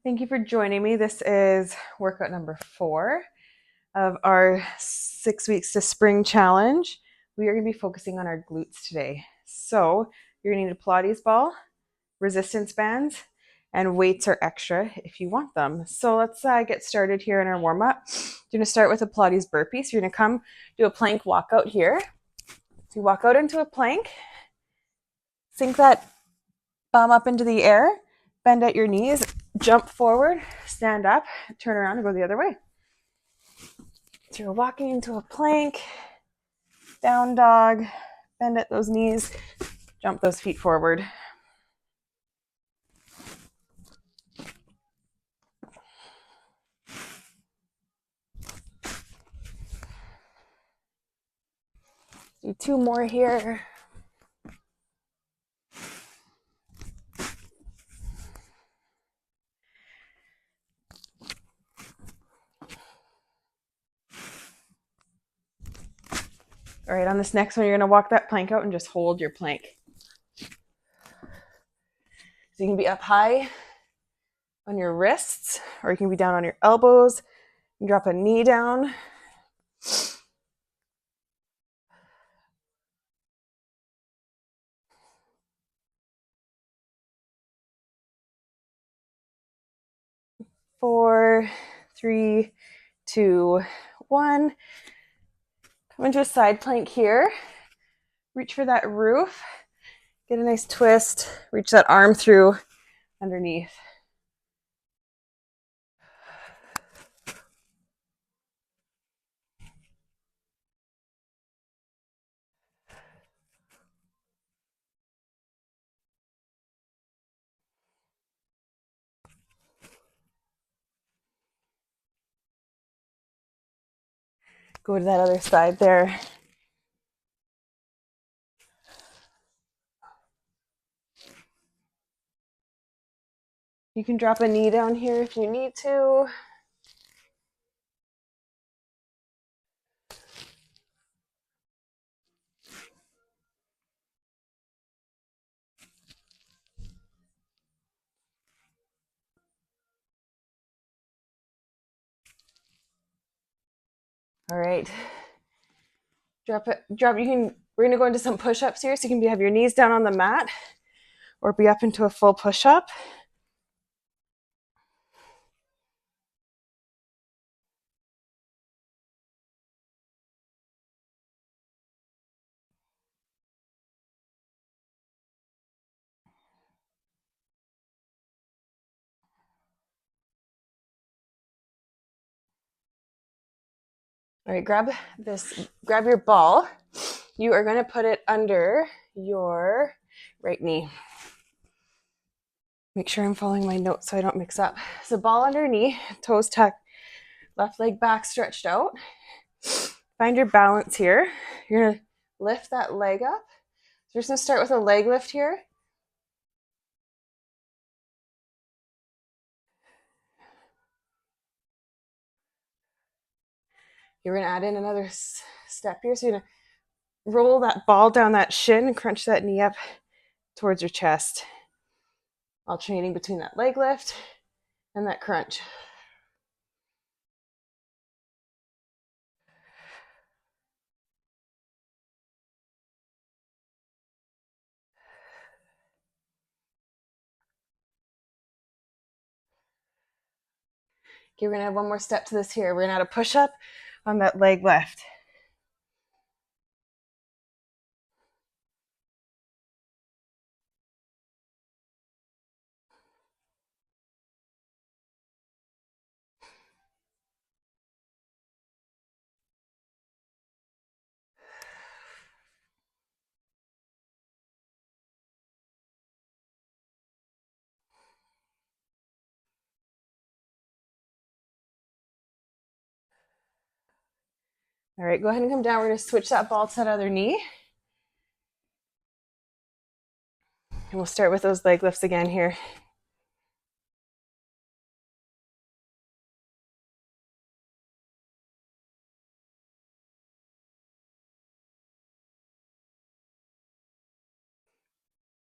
Thank you for joining me. This is workout number 4 of our 6 weeks to spring challenge. We are going to be focusing on our glutes today. So you're going to need a Pilates ball, resistance bands, and weights are extra if you want them. So let's get started here in our warm up. You're going to start with a Pilates burpee. So you're going to come do a plank walkout here. So you walk out into a plank, sink that bum up into the air, bend at your knees, jump forward, stand up, turn around and go the other way. So you're walking into a plank, down dog, bend at those knees, jump those feet forward. Do 2 more here. All right, on this next one, you're going to walk that plank out and just hold your plank. So you can be up high on your wrists, or you can be down on your elbows. You can drop a knee down. Four, three, two, one. Come into a side plank here. Reach for that roof. Get a nice twist. Reach that arm through underneath. Go to that other side there. You can drop a knee down here if you need to. All right. Drop it. We're gonna go into some push-ups here. So you can have your knees down on the mat or be up into a full push-up. All right, grab your ball. You are gonna put it under your right knee. Make sure I'm following my notes so I don't mix up. So ball under knee, toes tucked, left leg back stretched out. Find your balance here. You're gonna lift that leg up. So we're just gonna start with a leg lift here. You're gonna add in another step here. So you're gonna roll that ball down that shin and crunch that knee up towards your chest. Alternating between that leg lift and that crunch. Okay, we're gonna have one more step to this here. We're gonna add a push-up on that leg left. All right, go ahead and come down. We're gonna switch that ball to that other knee. And we'll start with those leg lifts again here.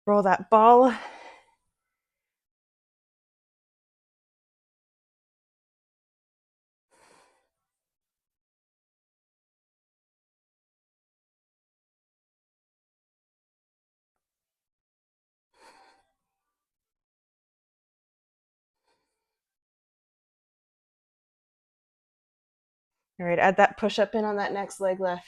Roll that ball All right, add that push up in on that next leg left.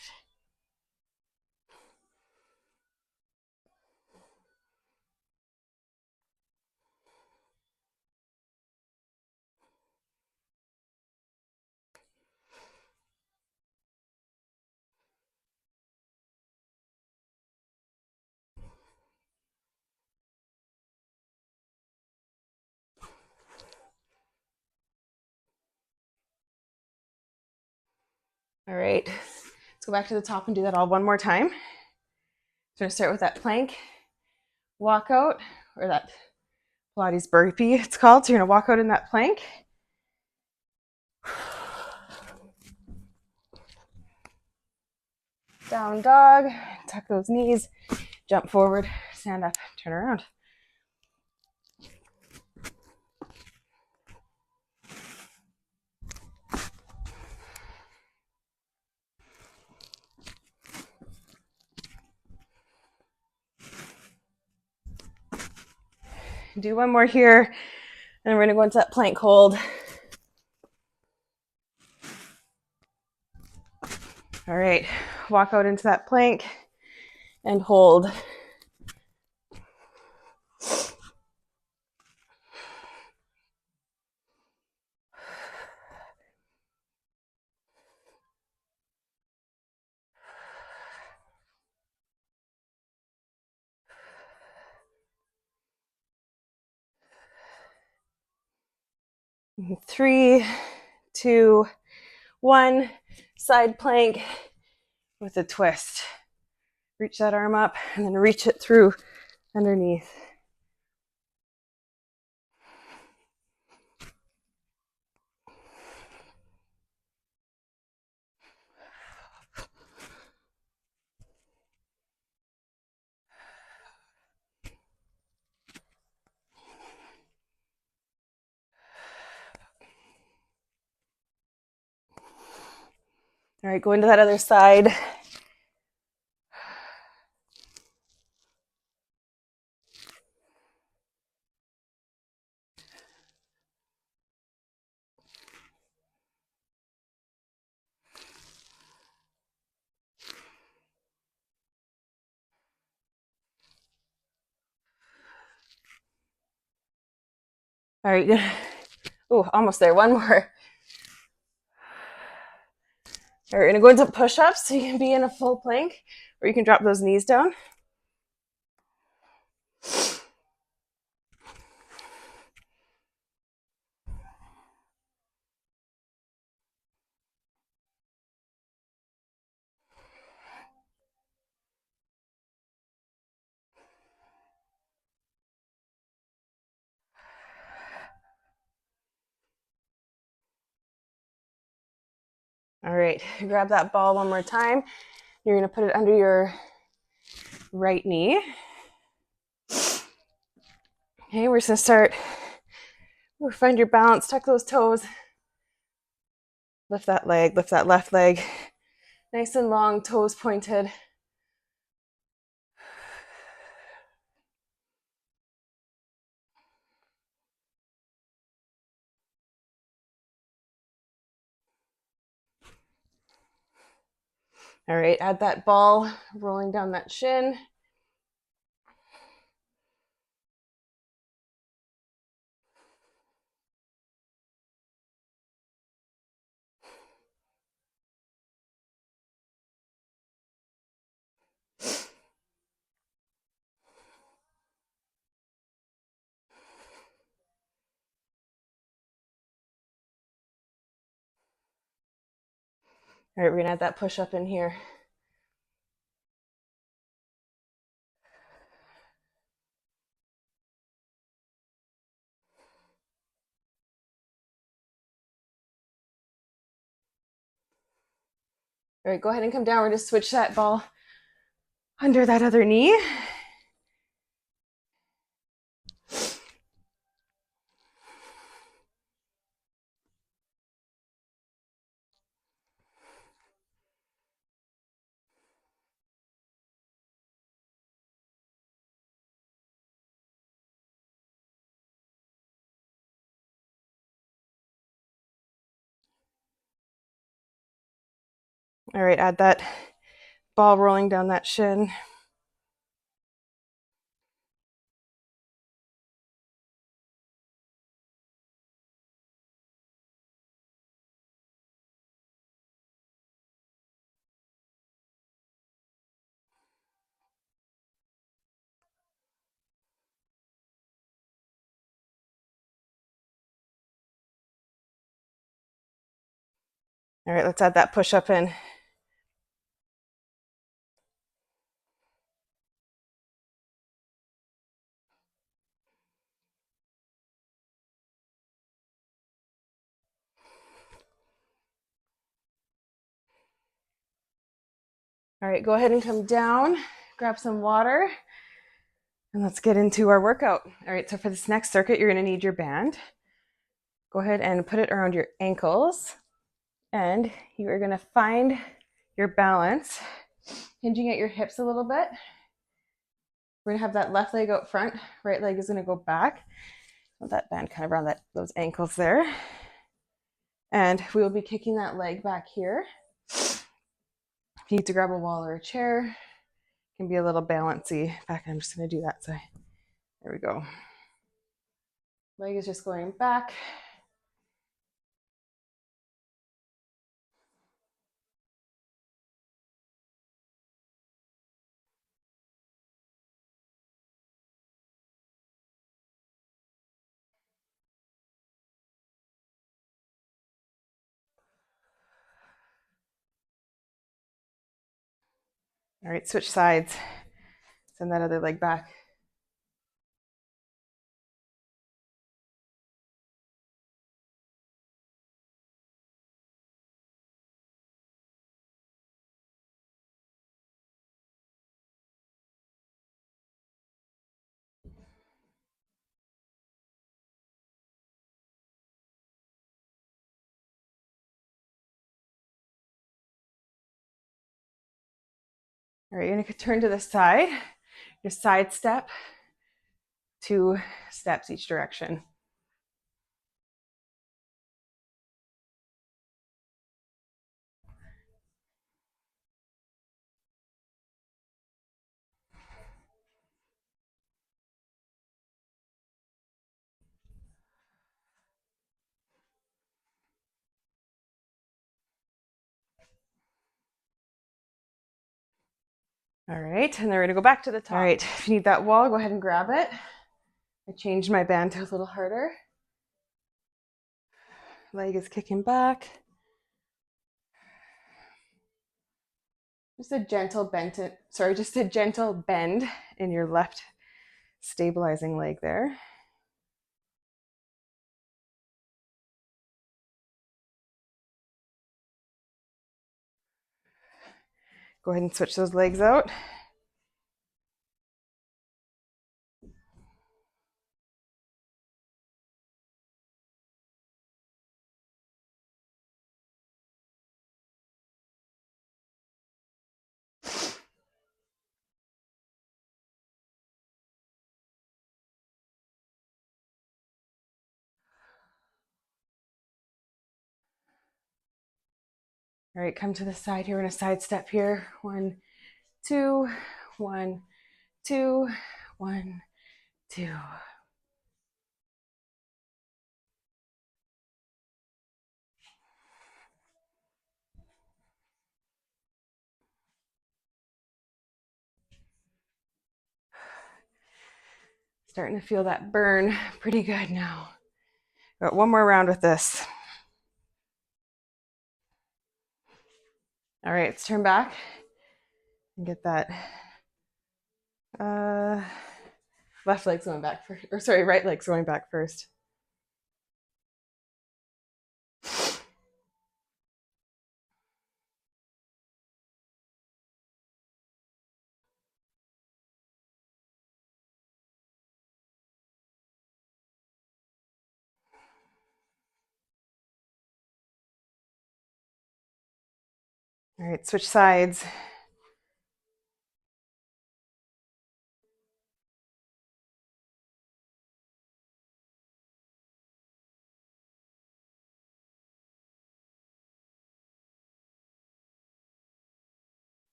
All right, let's go back to the top and do that all one more time. So I'm gonna start with that plank walkout, or that Pilates burpee it's called. So you're gonna walk out in that plank. Down dog, tuck those knees, jump forward, stand up, turn around. Do one more here, and we're gonna go into that plank hold. All right, walk out into that plank and hold. Three, two, one. Side plank with a twist. Reach that arm up and then reach it through underneath. All right, go into that other side. All right, good. Oh, almost there. One more. All right, we're gonna go into push-ups, so you can be in a full plank, or you can drop those knees down. All right, grab that ball one more time. You're gonna put it under your right knee. Okay, we're just gonna start. Find your balance, tuck those toes. Lift that leg, lift that left leg. Nice and long, toes pointed. All right, add that ball rolling down that shin. All right, we're gonna add that push up in here. All right, go ahead and come down. We're gonna switch that ball under that other knee. All right, add that ball rolling down that shin. All right, let's add that push up in. All right, go ahead and come down, grab some water, and let's get into our workout. All right, so for this next circuit, you're gonna need your band. Go ahead and put it around your ankles, and you are gonna find your balance, hinging at your hips a little bit. We're gonna have that left leg out front, right leg is gonna go back. With that band kind of around those ankles there. And we will be kicking that leg back here. If you need to grab a wall or a chair, it can be a little balancy. In fact, I'm just gonna do that. So there we go. Leg is just going back. All right, switch sides. Send that other leg back. All right, you're gonna turn to the side. Just side step, 2 steps each direction. All right, and then we're gonna go back to the top. All right, if you need that wall, go ahead and grab it. I changed my band to a little harder. Leg is kicking back. Just a gentle bend in your left stabilizing leg there. Go ahead and switch those legs out. All right, come to the side here. We're gonna side step here. 1, 2, 1, 2, 1, 2. Starting to feel that burn pretty good now. Got one more round with this. All right, let's turn back and get that left leg's going back first, or sorry, right leg's going back first. All right, switch sides.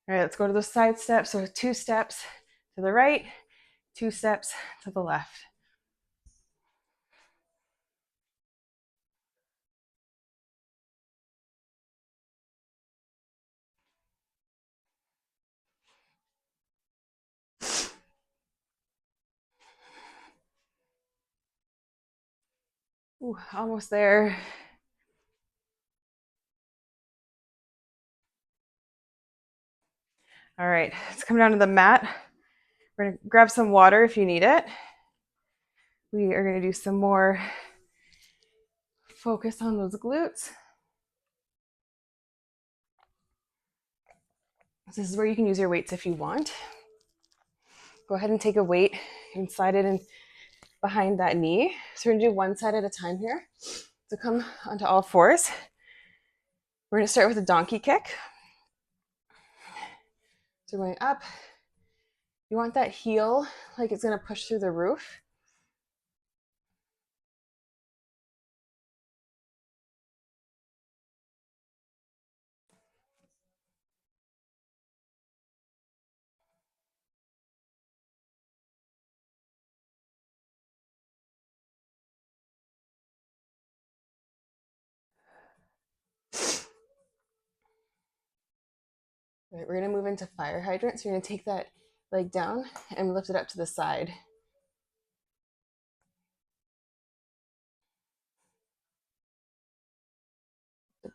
All right, let's go to those side steps. So 2 steps to the right, 2 steps to the left. Ooh, almost there. All right, let's come down to the mat. We're gonna grab some water if you need it. We are gonna do some more focus on those glutes. This is where you can use your weights if you want. Go ahead and take a weight and slide it in behind that knee. So we're gonna do one side at a time here. So come onto all fours. We're gonna start with a donkey kick. So we're going up. You want that heel like it's gonna push through the roof. Right, we're gonna move into fire hydrant. So you're gonna take that leg down and lift it up to the side.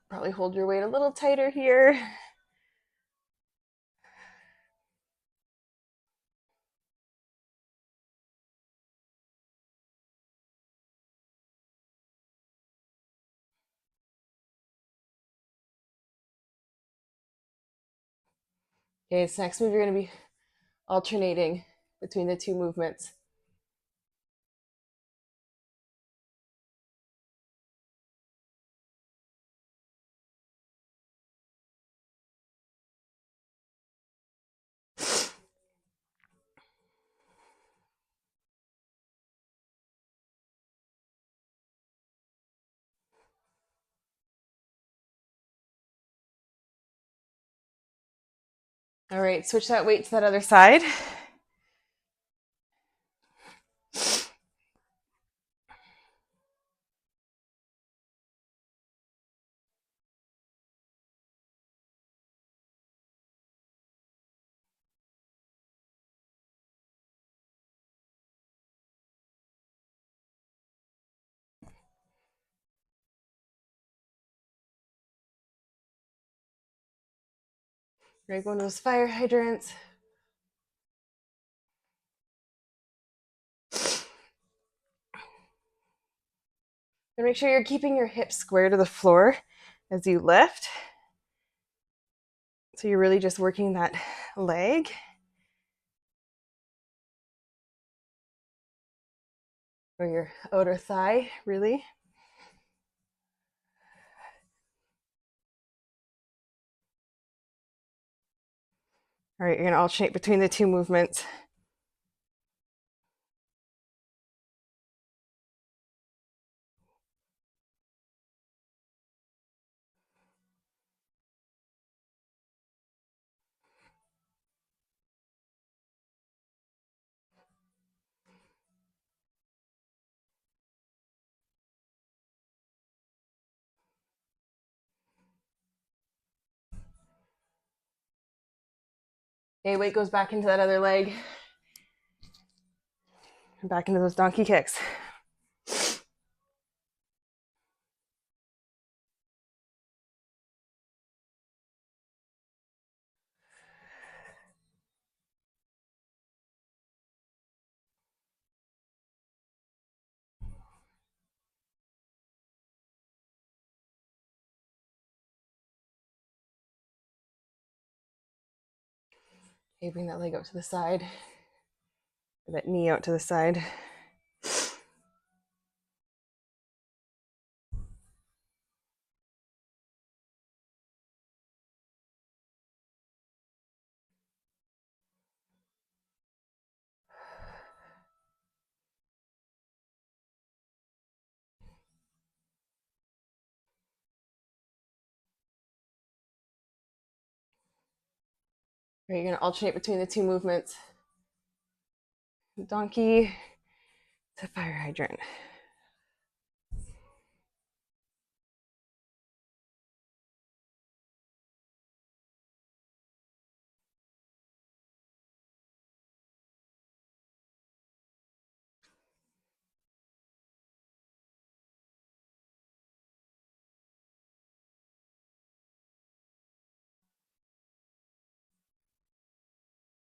Probably hold your weight a little tighter here. Okay, so next move, you're gonna be alternating between the two movements. All right, switch that weight to that other side. Right, go into those fire hydrants. And make sure you're keeping your hips square to the floor as you lift. So you're really just working that leg. Or your outer thigh, really. All right, you're gonna alternate between the two movements. Okay, weight goes back into that other leg. And back into those donkey kicks. Okay, bring that leg out to the side. Or that knee out to the side. Right, you're gonna alternate between the two movements. Donkey to fire hydrant.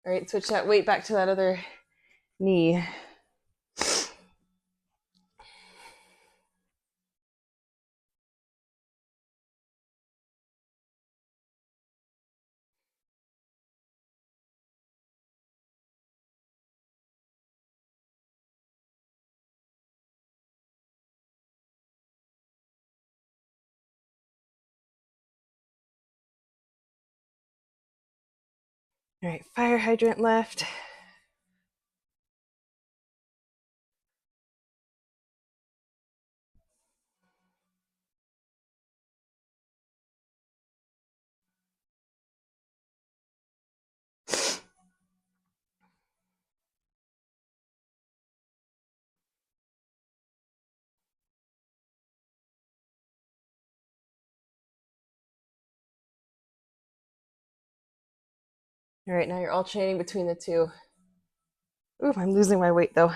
All right, switch that weight back to that other knee. All right, fire hydrant left. All right, now you're alternating between the two. Ooh, I'm losing my weight though.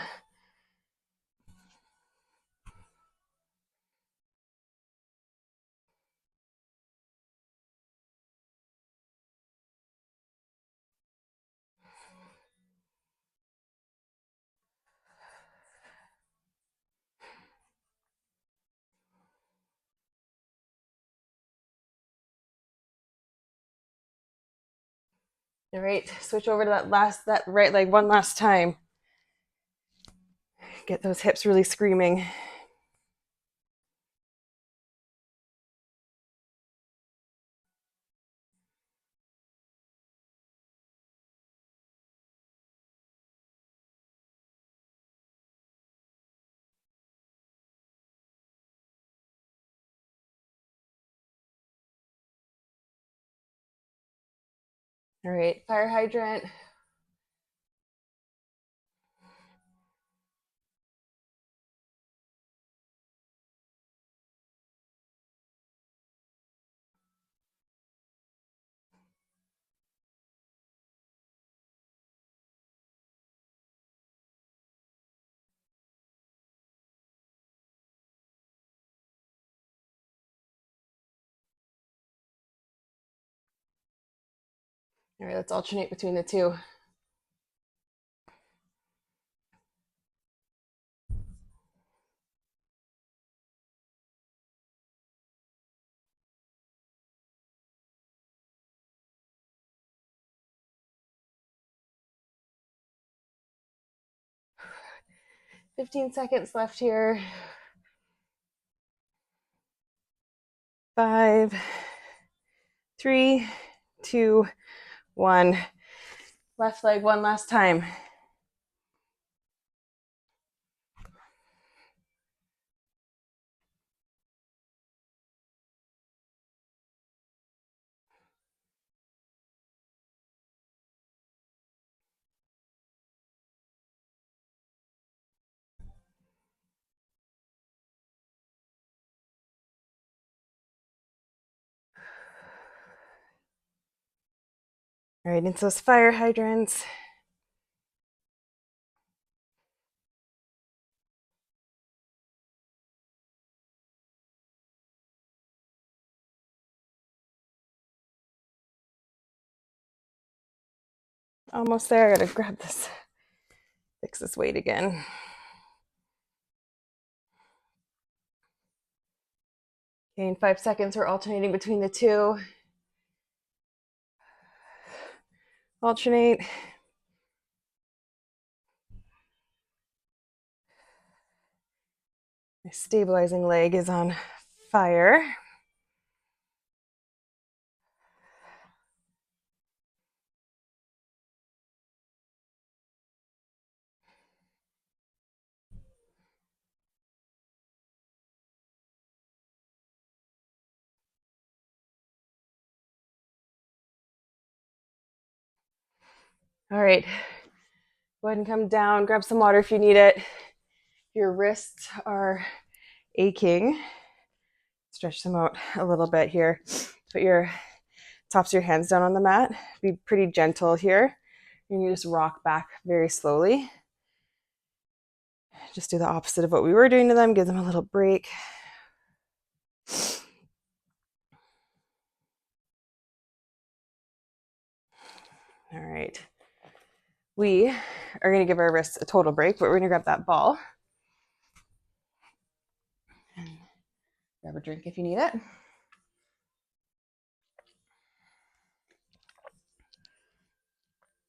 All right, switch over to that right leg one last time. Get those hips really screaming. All right, fire hydrant. All right, let's alternate between the two. Fifteen seconds left here. 5, 3, 2, 1. Left leg one last time. All right, into those fire hydrants. Almost there. I gotta grab this, fix this weight again. Okay, in 5 seconds, we're alternating between the two. Alternate. My stabilizing leg is on fire. All right, go ahead and come down, grab some water if you need it. If your wrists are aching, stretch them out a little bit here. Put your tops of your hands down on the mat. Be pretty gentle here. And you just rock back very slowly. Just do the opposite of what we were doing to them. Give them a little break. All right. We are going to give our wrists a total break, but we're going to grab that ball. And grab a drink if you need it.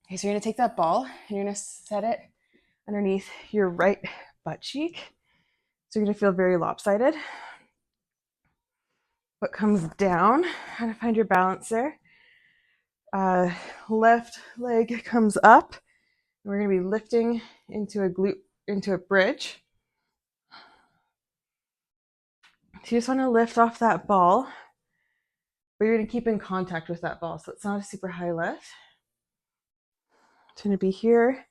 Okay, so you're going to take that ball and you're going to set it underneath your right butt cheek. So you're going to feel very lopsided. What comes down, how to find your balance there. Left leg comes up. We're going to be lifting into a glute, into a bridge. So you just want to lift off that ball, but you're going to keep in contact with that ball. So it's not a super high lift. It's going to be here.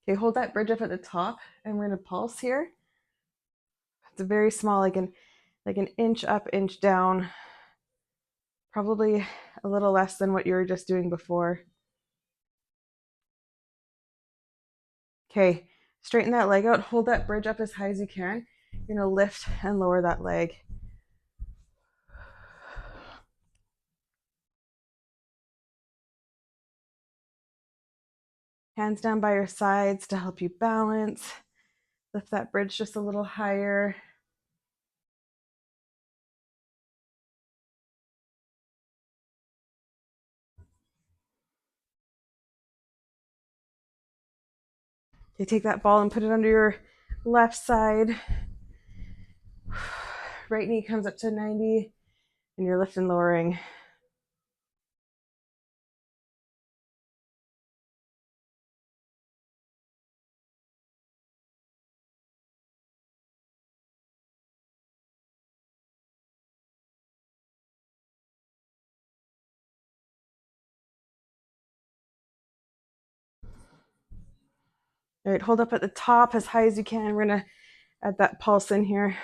Okay, hold that bridge up at the top and we're going to pulse here. It's a very small, like an inch up, inch down, probably a little less than what you were just doing before. Okay, straighten that leg out, hold that bridge up as high as you can. You're going to lift and lower that leg. Hands down by your sides to help you balance. Lift that bridge just a little higher. You take that ball and put it under your left side. Right knee comes up to 90 and you're lifting, lowering. All right, hold up at the top as high as you can. We're gonna add that pulse in here.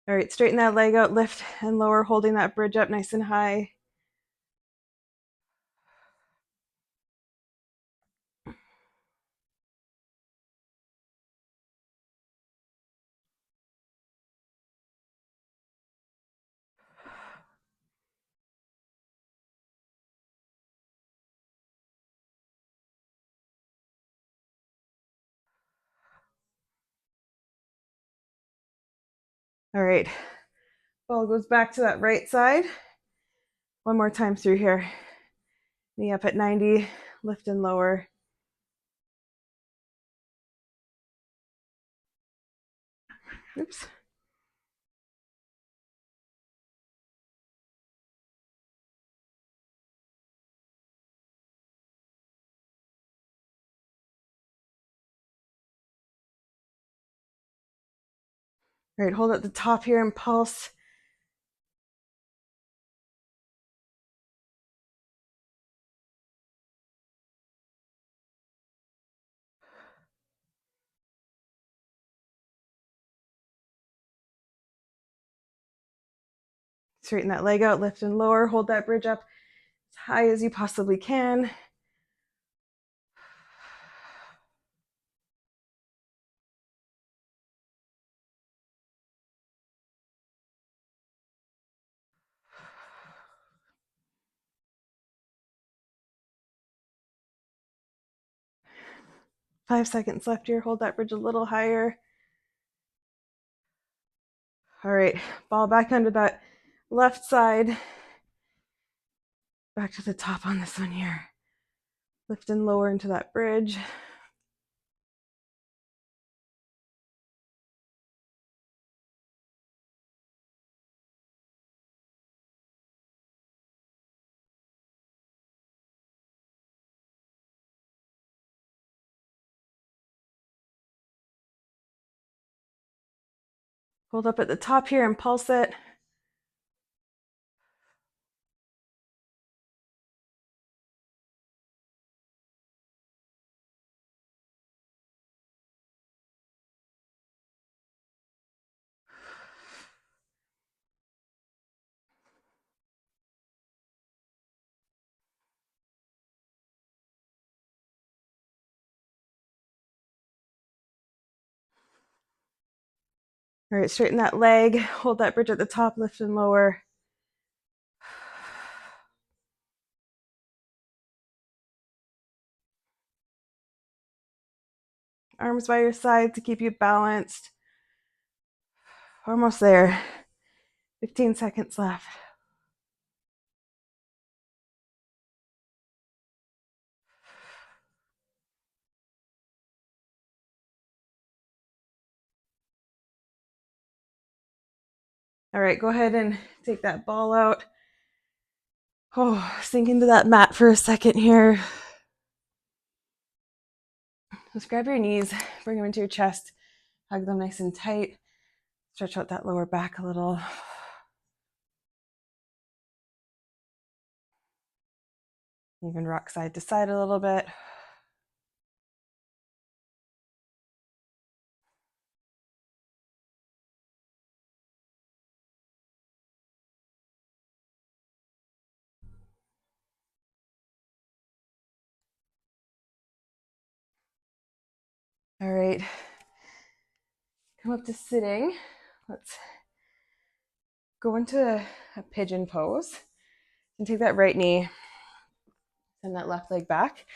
All right, straighten that leg out, lift and lower, holding that bridge up nice and high. All right, ball goes back to that right side. One more time through here. Knee up at 90, lift and lower. Oops. All right, hold at the top here and pulse. Straighten that leg out, lift and lower, hold that bridge up as high as you possibly can. Five seconds left here, hold that bridge a little higher. All right, ball back under that left side. Back to the top on this one here. Lift and lower into that bridge. Hold up at the top here and pulse it. All right, straighten that leg, hold that bridge at the top, lift and lower. Arms by your side to keep you balanced. Almost there. 15 seconds left. All right, go ahead and take that ball out. Oh, sink into that mat for a second here. Just grab your knees, bring them into your chest, hug them nice and tight. Stretch out that lower back a little. Even rock side to side a little bit. All right, come up to sitting. Let's go into a pigeon pose and take that right knee and that left leg back.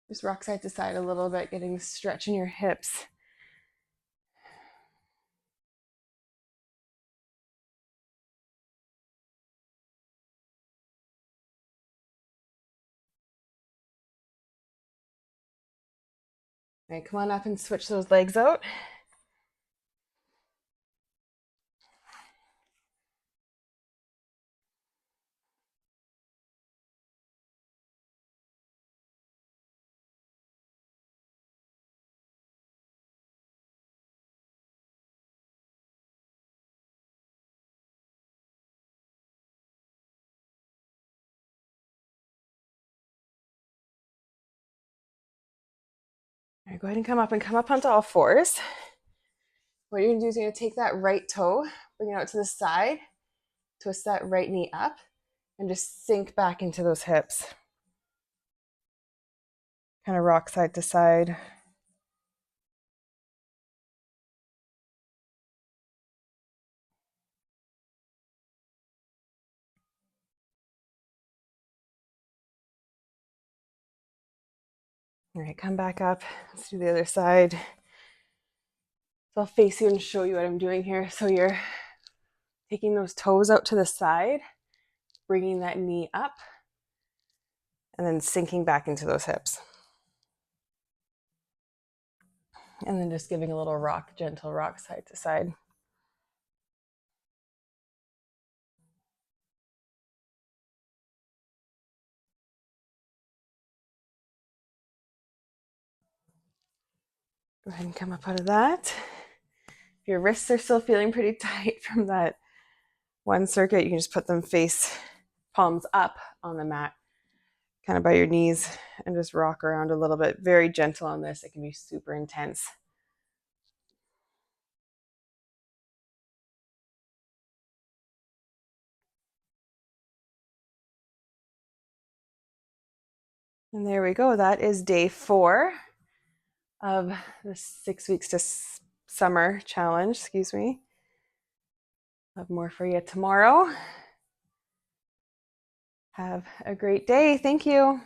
Just rock side to side a little bit, getting stretch in your hips. All right, come on up and switch those legs out. All right, go ahead and come up onto all fours. What you're gonna do is you're gonna take that right toe, bring it out to the side, twist that right knee up, and just sink back into those hips. Kind of rock side to side. All right, come back up. Let's do the other side. So I'll face you and show you what I'm doing here. So you're taking those toes out to the side, bringing that knee up, and then sinking back into those hips. And then just giving a little rock, gentle rock side to side. Go ahead and come up out of that. If your wrists are still feeling pretty tight from that one circuit, you can just put them face palms up on the mat, kind of by your knees, and just rock around a little bit. Very gentle on this. It can be super intense. And there we go. That is day 4 of the 6 weeks to summer challenge. Excuse me. I'll have more for you tomorrow. Have a great day. Thank you.